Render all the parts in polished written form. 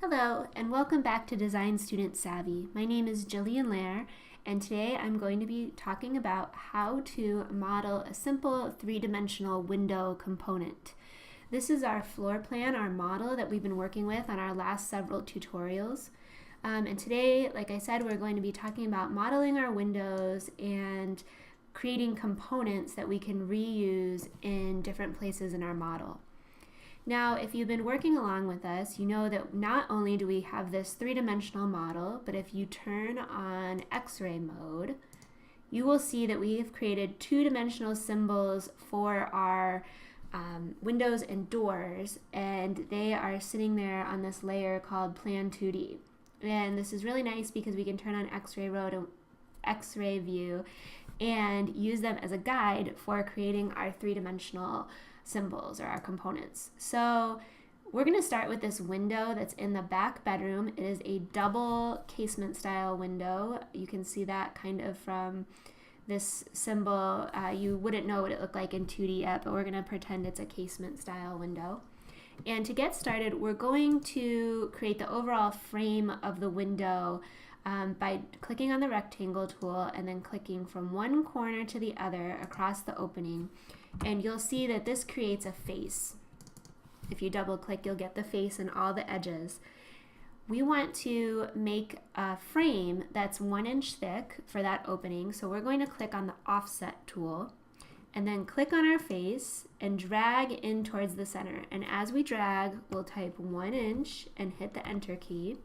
Hello, and welcome back to Design Student Savvy. My name is Jillian, and today I'm going to be talking about how to model a simple three-dimensional window component. This is our floor plan, our model that we've been working with on our last several tutorials. And today, like I said, we're going to be talking about modeling our windows and creating components that we can reuse in different places in our model. Now, if you've been working along with us, you know that not only do we have this three-dimensional model, but if you turn on X-ray mode, you will see that we have created two-dimensional symbols for our windows and doors, and they are sitting there on this layer called Plan 2D. And this is really nice because we can turn on X-ray view and use them as a guide for creating our three-dimensional symbols or our components. So we're going to start with this window that's in the back bedroom. It is a double casement style window. You can see that kind of from this symbol. You wouldn't know what it looked like in 2D yet, but we're going to pretend it's a casement style window. And to get started, we're going to create the overall frame of the window by clicking on the rectangle tool and then clicking from one corner to the other across the opening. And you'll see that this creates a face. If you double click, you'll get the face and all the edges. We want to make a frame that's 1 inch thick for that opening. So we're going to click on the offset tool and then click on our face and drag in towards the center. And as we drag, we'll type 1 inch and hit the enter key.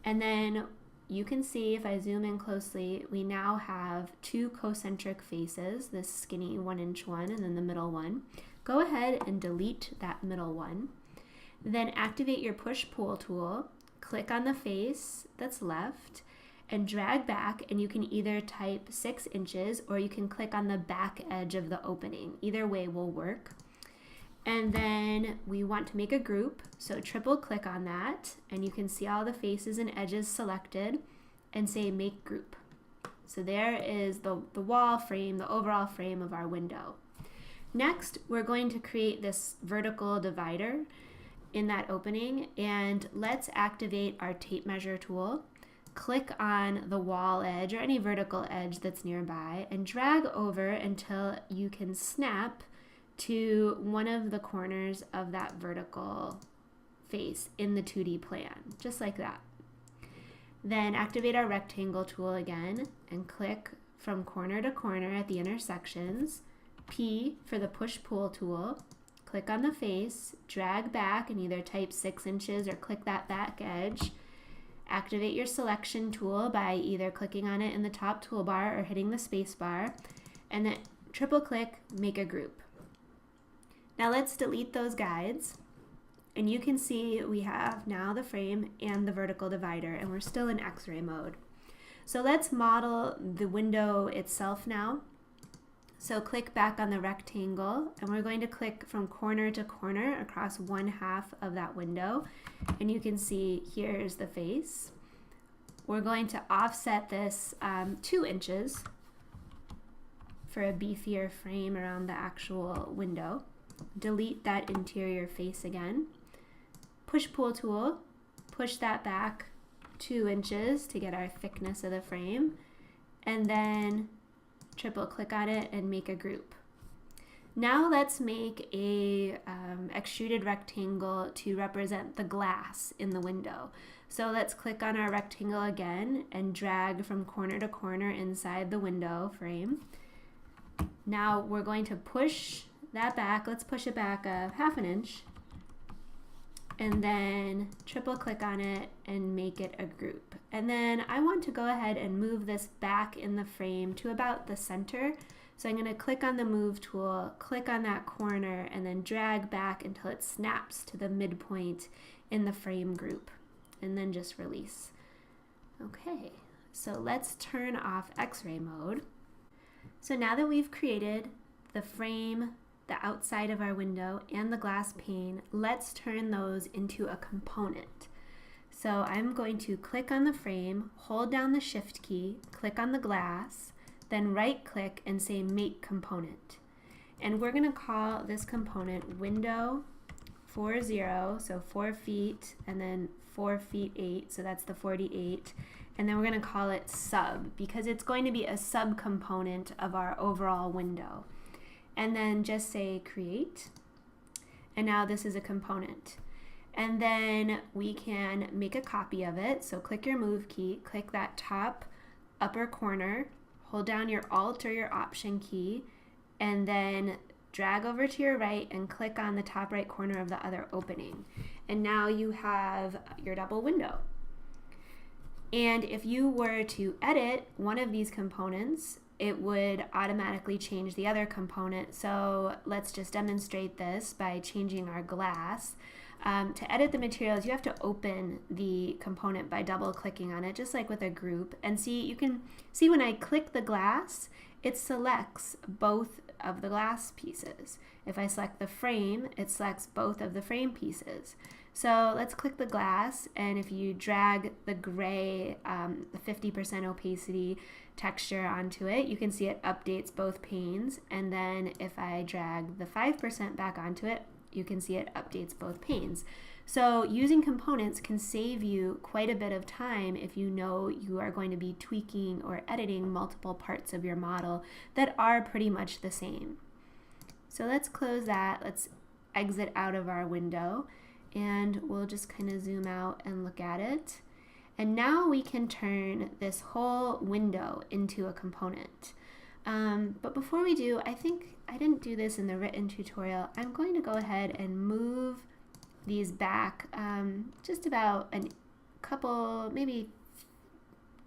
And then you can see, if I zoom in closely, we now have two concentric faces, this skinny 1 inch one and then the middle one. Go ahead and delete that middle one. Then activate your push-pull tool, click on the face that's left, and drag back, and you can either type 6 inches or you can click on the back edge of the opening. Either way will work. And then we want to make a group, so triple click on that, and you can see all the faces and edges selected, and say make group. So there is the wall frame, the overall frame of our window. Next, we're going to create this vertical divider in that opening, and let's activate our tape measure tool. Click on the wall edge or any vertical edge that's nearby and drag over until you can snap to one of the corners of that vertical face in the 2D plan, just like that. Then activate our rectangle tool again and click from corner to corner at the intersections. P for the push-pull tool. Click on the face, drag back and either type 6 inches or click that back edge. Activate your selection tool by either clicking on it in the top toolbar or hitting the space bar, and then triple click, make a group. Now let's delete those guides, and you can see we have now the frame and the vertical divider, and we're still in X-ray mode. So let's model the window itself now. So click back on the rectangle, and we're going to click from corner to corner across one half of that window, and you can see here's the face. We're going to offset this 2 inches for a beefier frame around the actual window. Delete that interior face again. Push-pull tool, push that back 2 inches to get our thickness of the frame, and then triple click on it and make a group. Now let's make a extruded rectangle to represent the glass in the window. So let's click on our rectangle again and drag from corner to corner inside the window frame. Now we're going to push that back. Let's push it back a 1/2 inch and then triple click on it and make it a group. And then I want to go ahead and move this back in the frame to about the center. So I'm going to click on the move tool, click on that corner, and then drag back until it snaps to the midpoint in the frame group, and then just release. Okay, so let's turn off X-ray mode. So now that we've created the frame, the outside of our window, and the glass pane, let's turn those into a component. So I'm going to click on the frame, hold down the shift key, click on the glass, then right click and say make component. And we're going to call this component window 40, so 4 feet, and then 4 feet 8, so that's the 48. And then we're going to call it sub because it's going to be a subcomponent of our overall window. And then just say create. And now this is a component. And then we can make a copy of it. So click your move key, click that top upper corner, hold down your Alt or your Option key, and then drag over to your right and click on the top right corner of the other opening. And now you have your double window. And if you were to edit one of these components, it would automatically change the other component. So let's just demonstrate this by changing our glass. To edit the materials, you have to open the component by double clicking on it, just like with a group. And see, you can see when I click the glass, it selects both of the glass pieces. If I select the frame, it selects both of the frame pieces. So let's click the glass, and if you drag the gray, the 50% opacity texture onto it, you can see it updates both panes. And then if I drag the 5% back onto it, you can see it updates both panes. So using components can save you quite a bit of time if you know you are going to be tweaking or editing multiple parts of your model that are pretty much the same. So let's close that. Let's exit out of our window, and we'll just kind of zoom out and look at it. And now we can turn this whole window into a component. But before we do, I think I didn't do this in the written tutorial. I'm going to go ahead and move these back just about a couple, maybe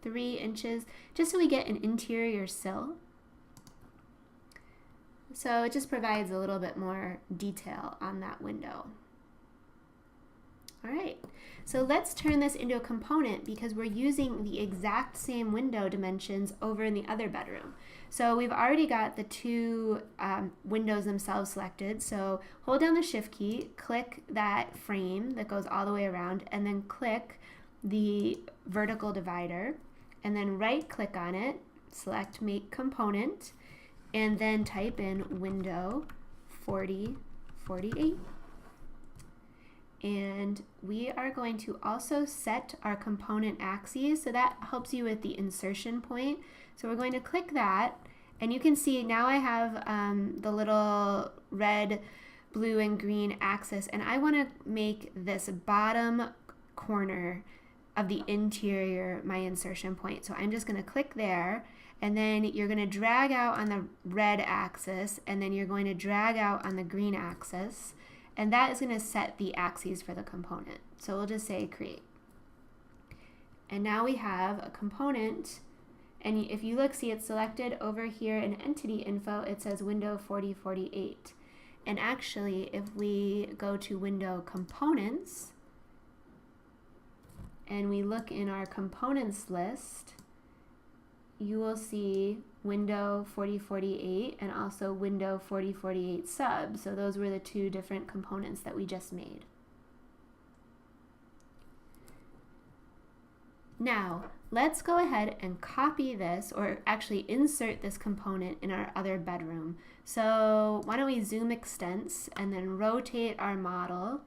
3 inches, just so we get an interior sill. So it just provides a little bit more detail on that window. All right, so let's turn this into a component because we're using the exact same window dimensions over in the other bedroom. So we've already got the two windows themselves selected. So hold down the Shift key, click that frame that goes all the way around, and then click the vertical divider, and then right click on it, select Make Component, and then type in window 4048. And we are going to also set our component axes, so that helps you with the insertion point. So we're going to click that, and you can see now I have the little red, blue, and green axis, and I want to make this bottom corner of the interior my insertion point. So I'm just going to click there, and then you're going to drag out on the red axis, and then you're going to drag out on the green axis. And that is going to set the axes for the component. So we'll just say create. And now we have a component. And if you look, see it's selected over here in entity info, it says window 4048. And actually, if we go to window components and we look in our components list, you will see window 4048 and also window 4048 sub. So those were the two different components that we just made. Now, let's go ahead and copy this, or actually insert this component in our other bedroom. So why don't we zoom extents and then rotate our model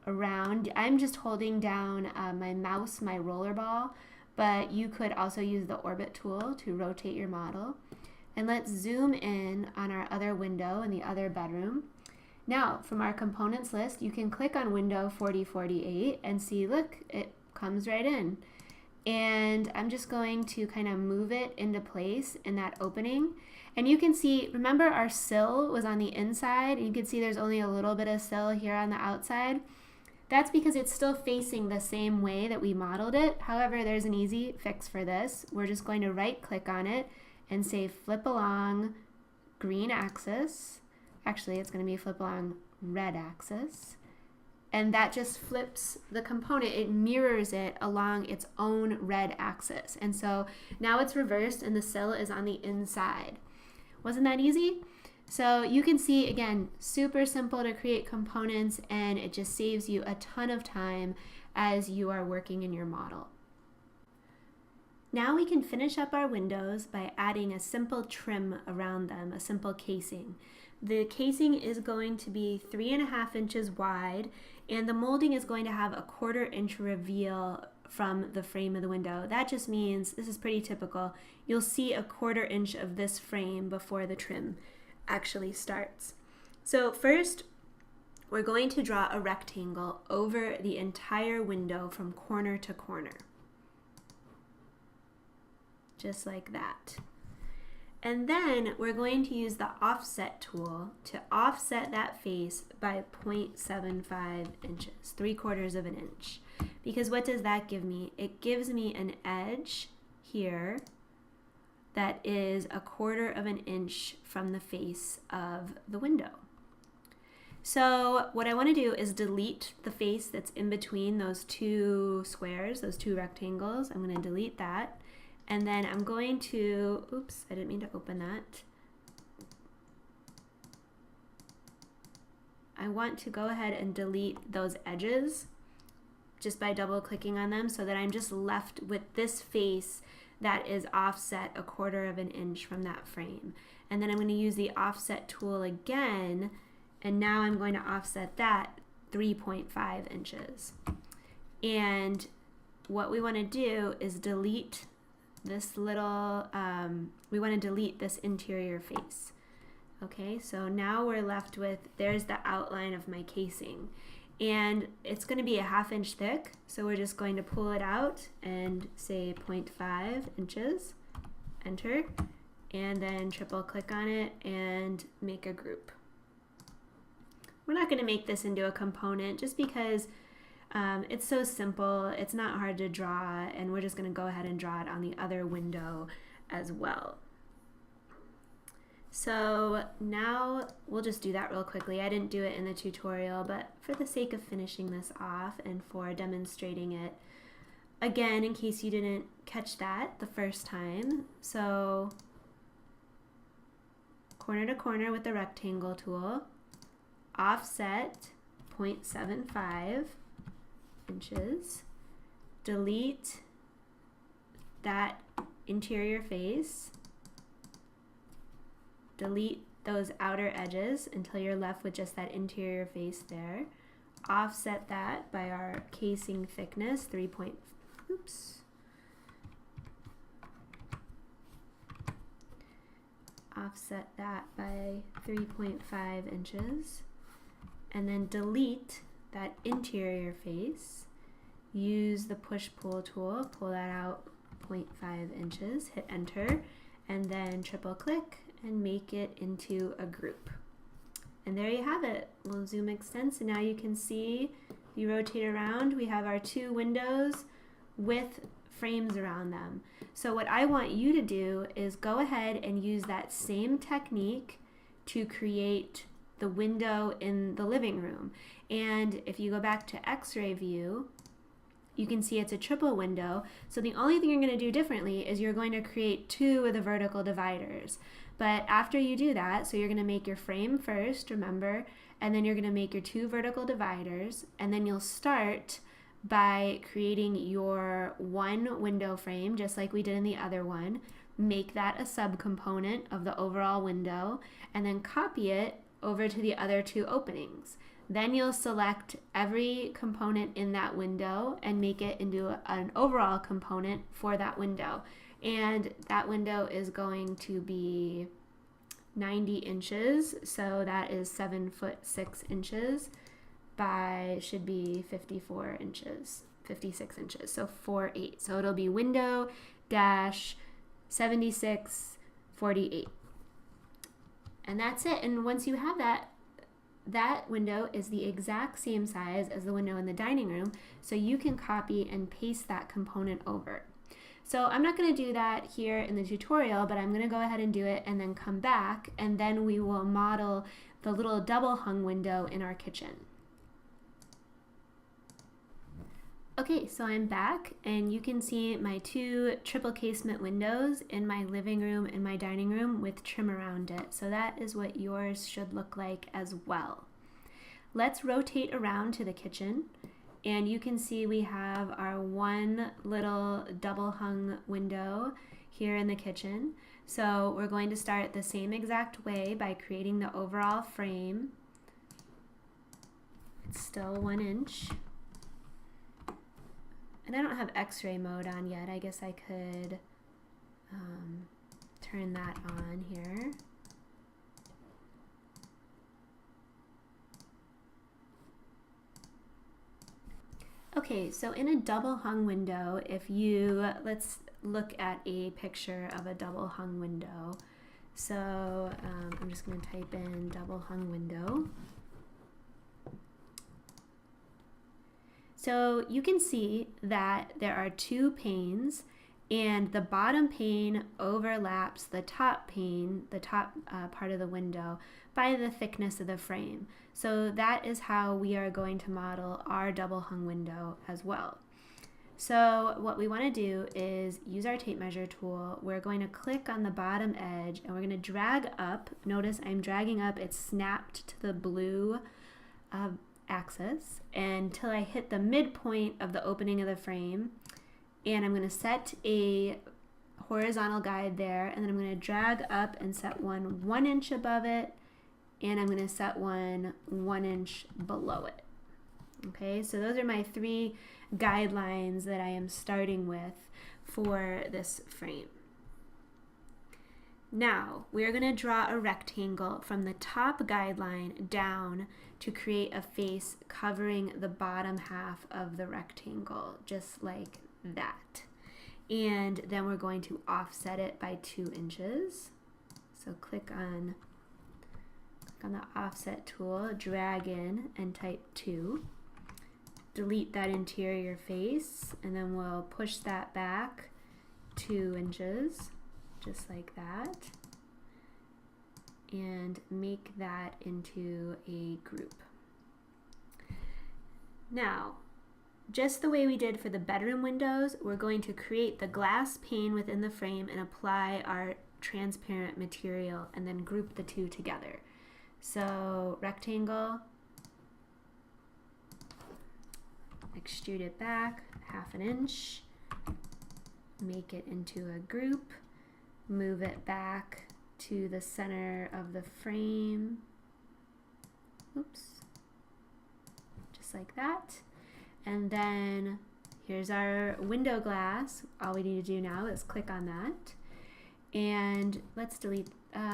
around. I'm just holding down my mouse, my roller ball, but you could also use the orbit tool to rotate your model. And let's zoom in on our other window in the other bedroom. Now, from our components list, you can click on window 4048 and see, look, it comes right in. And I'm just going to kind of move it into place in that opening. And you can see, remember our sill was on the inside, and you can see there's only a little bit of sill here on the outside. That's because it's still facing the same way that we modeled it. However, there's an easy fix for this. We're just going to right click on it and say flip along green axis. Actually, it's going to be flip along red axis. And that just flips the component. It mirrors it along its own red axis. And so now it's reversed and the sill is on the inside. Wasn't that easy? So you can see, again, super simple to create components, and it just saves you a ton of time as you are working in your model. Now we can finish up our windows by adding a simple trim around them, a simple casing. The casing is going to be 3.5 inches wide, and the molding is going to have a 1/4 inch reveal from the frame of the window. That just means, this is pretty typical, you'll see a 1/4 inch of this frame before the trim actually starts. So first, we're going to draw a rectangle over the entire window from corner to corner. Just like that. And then we're going to use the offset tool to offset that face by 0.75 inches, 3/4 of an inch. Because what does that give me? It gives me an edge here that is 1/4 of an inch from the face of the window. So what I want to do is delete the face that's in between those two squares, those two rectangles. I'm going to delete that. And then I'm going to, oops, I didn't mean to open that. I want to go ahead and delete those edges just by double clicking on them so that I'm just left with this face that is offset 1/4 of an inch from that frame. And then I'm going to use the offset tool again, and now I'm going to offset that 3.5 inches. And what we want to do is delete this little, we want to delete this interior face. Okay, so now we're left with, there's the outline of my casing. And it's going to be 1/2 inch thick, so we're just going to pull it out and say 0.5 inches, enter, and then triple click on it and make a group. We're not going to make this into a component just because it's so simple, it's not hard to draw, and we're just going to go ahead and draw it on the other window as well. So now we'll just do that real quickly. I didn't do it in the tutorial, but for the sake of finishing this off and for demonstrating it again, in case you didn't catch that the first time. So corner to corner with the rectangle tool, offset 0.75 inches, delete that interior face, delete those outer edges until you're left with just that interior face there, offset that by our casing thickness, offset that by 3.5 inches, and then delete that interior face. Use the push-pull tool, pull that out 0.5 inches, hit enter, and then triple click and make it into a group. And there you have it. We'll zoom extend, so now you can see, you rotate around, we have our two windows with frames around them. So what I want you to do is go ahead and use that same technique to create the window in the living room. And if you go back to X-ray view, you can see it's a triple window. So the only thing you're going to do differently is you're going to create two of the vertical dividers. But after you do that, so you're going to make your frame first, remember, and then you're going to make your two vertical dividers, and then you'll start by creating your one window frame, just like we did in the other one. Make that a subcomponent of the overall window, and then copy it over to the other two openings. Then you'll select every component in that window and make it into an overall component for that window. And that window is going to be 90 inches, so that is 7'6" by, should be 54 inches, 56 inches, so 4'8". So it'll be window dash 7648. And that's it. And once you have that, that window is the exact same size as the window in the dining room, so you can copy and paste that component over. So I'm not going to do that here in the tutorial, but I'm going to go ahead and do it and then come back, and then we will model the little double hung window in our kitchen. Okay, so I'm back, and you can see my two triple casement windows in my living room and my dining room with trim around it. So that is what yours should look like as well. Let's rotate around to the kitchen, and you can see we have our one little double hung window here in the kitchen. So we're going to start the same exact way by creating the overall frame. It's still 1 inch. And I don't have X-ray mode on yet. I guess I could turn that on here. Okay, so in a double hung window, let's look at a picture of a double hung window. So I'm just going to type in double hung window. So you can see that there are 2 panes, and the bottom pane overlaps the top pane, the top part of the window, by the thickness of the frame. So that is how we are going to model our double hung window as well. So what we want to do is use our tape measure tool. We're going to click on the bottom edge and we're going to drag up. Notice I'm dragging up, it's snapped to the blue axis until I hit the midpoint of the opening of the frame. And I'm going to set a horizontal guide there, and then I'm going to drag up and set one 1 inch above it, and I'm going to set one 1 inch below it. Okay, so those are my 3 guidelines that I am starting with for this frame. Now, we are going to draw a rectangle from the top guideline down to create a face covering the bottom half of the rectangle, just like that. And then we're going to offset it by 2 inches. So click on the offset tool, drag in and type 2. Delete that interior face, and then we'll push that back 2 inches, just like that, and make that into a group. Now, just the way we did for the bedroom windows, we're going to create the glass pane within the frame and apply our transparent material and then group the 2 together. So rectangle, extrude it back 1/2 inch, make it into a group, move it back to the center of the frame, oops, just like that. And then here's our window glass. All we need to do now is click on that, and let's delete,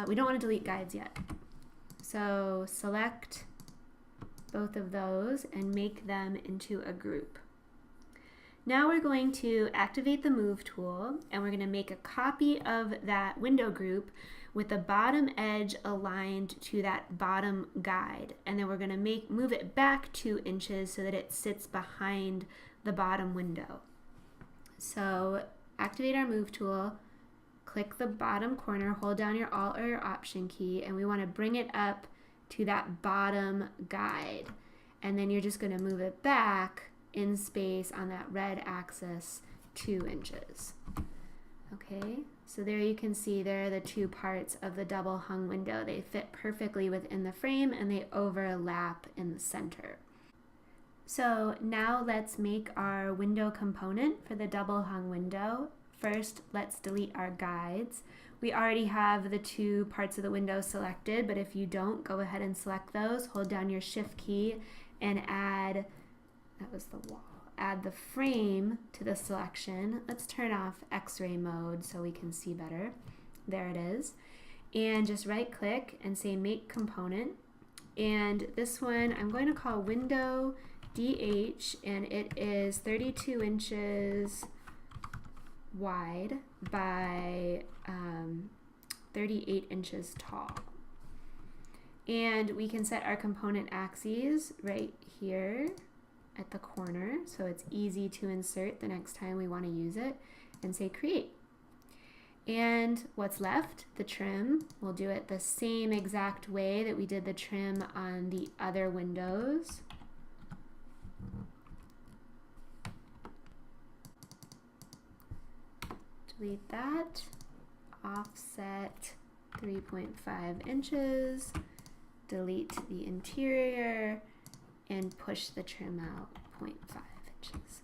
we don't want to delete guides yet. So select both of those and make them into a group. Now we're going to activate the move tool, and we're going to make a copy of that window group with the bottom edge aligned to that bottom guide, and then we're going to move it back 2 inches so that it sits behind the bottom window. So activate our move tool, click the bottom corner, hold down your Alt or your Option key, and we want to bring it up to that bottom guide, and then you're just going to move it back in space on that red axis 2 inches. Okay, so there you can see there are the 2 parts of the double hung window. They fit perfectly within the frame and they overlap in the center. So now let's make our window component for the double hung window. First, let's delete our guides. We already have the 2 parts of the window selected, but if you don't, go ahead and select those. Hold down your Shift key and add, that was the wall, add the frame to the selection. Let's turn off X-ray mode so we can see better. There it is. And just right click and say Make Component. And this one I'm going to call Window DH, and it is 32 inches wide by 38 inches tall. And we can set our component axes right here at the corner so it's easy to insert the next time we want to use it, and say Create. And what's left, the trim, we'll do it the same exact way that we did the trim on the other windows. Delete that, offset 3.5 inches, delete the interior, and push the trim out 0.5 inches.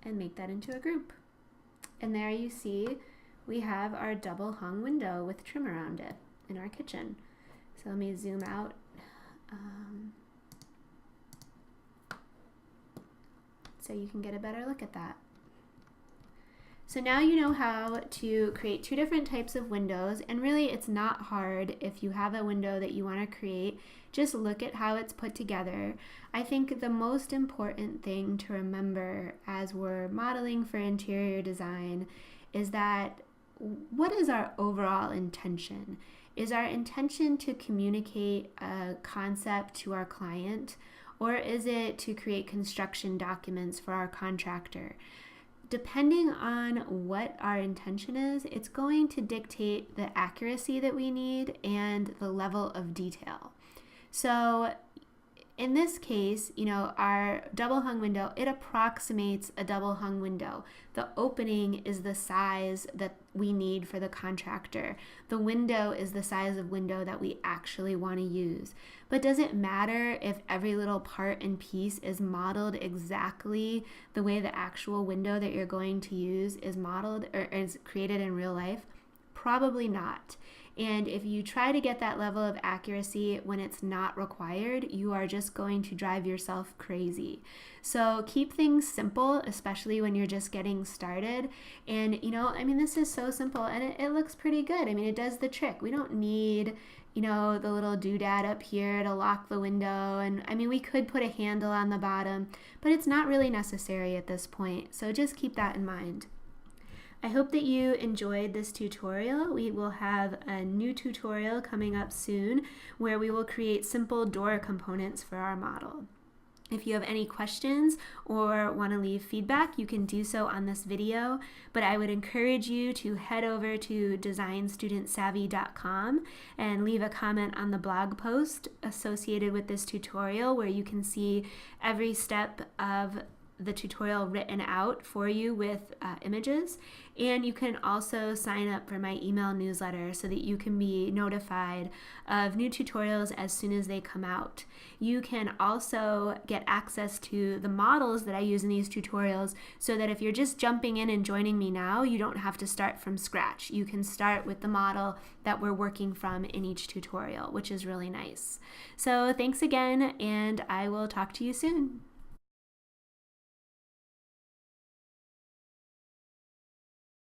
And make that into a group. And there you see we have our double hung window with trim around it in our kitchen. So let me zoom out. So you can get a better look at that. So now you know how to create two different types of windows, and really it's not hard. If you have a window that you want to create, just look at how it's put together. I think the most important thing to remember as we're modeling for interior design is that what is our overall intention? Is our intention to communicate a concept to our client, or is it to create construction documents for our contractor? Depending on what our intention is, it's going to dictate the accuracy that we need and the level of detail. So in this case, our double hung window, it approximates a double hung window. The opening is the size that we need for the contractor. The window is the size of window that we actually want to use. But does it matter if every little part and piece is modeled exactly the way the actual window that you're going to use is modeled or is created in real life? Probably not. And if you try to get that level of accuracy when it's not required, you are just going to drive yourself crazy. So keep things simple, especially when you're just getting started. And, this is so simple and it looks pretty good. It does the trick. We don't need, the little doodad up here to lock the window. And we could put a handle on the bottom, but it's not really necessary at this point. So just keep that in mind. I hope that you enjoyed this tutorial. We will have a new tutorial coming up soon where we will create simple door components for our model. If you have any questions or want to leave feedback, you can do so on this video, but I would encourage you to head over to designstudentsavvy.com and leave a comment on the blog post associated with this tutorial where you can see every step of the tutorial written out for you with images. And you can also sign up for my email newsletter so that you can be notified of new tutorials as soon as they come out. You can also get access to the models that I use in these tutorials so that if you're just jumping in and joining me now, you don't have to start from scratch. You can start with the model that we're working from in each tutorial, which is really nice. So thanks again, and I will talk to you soon.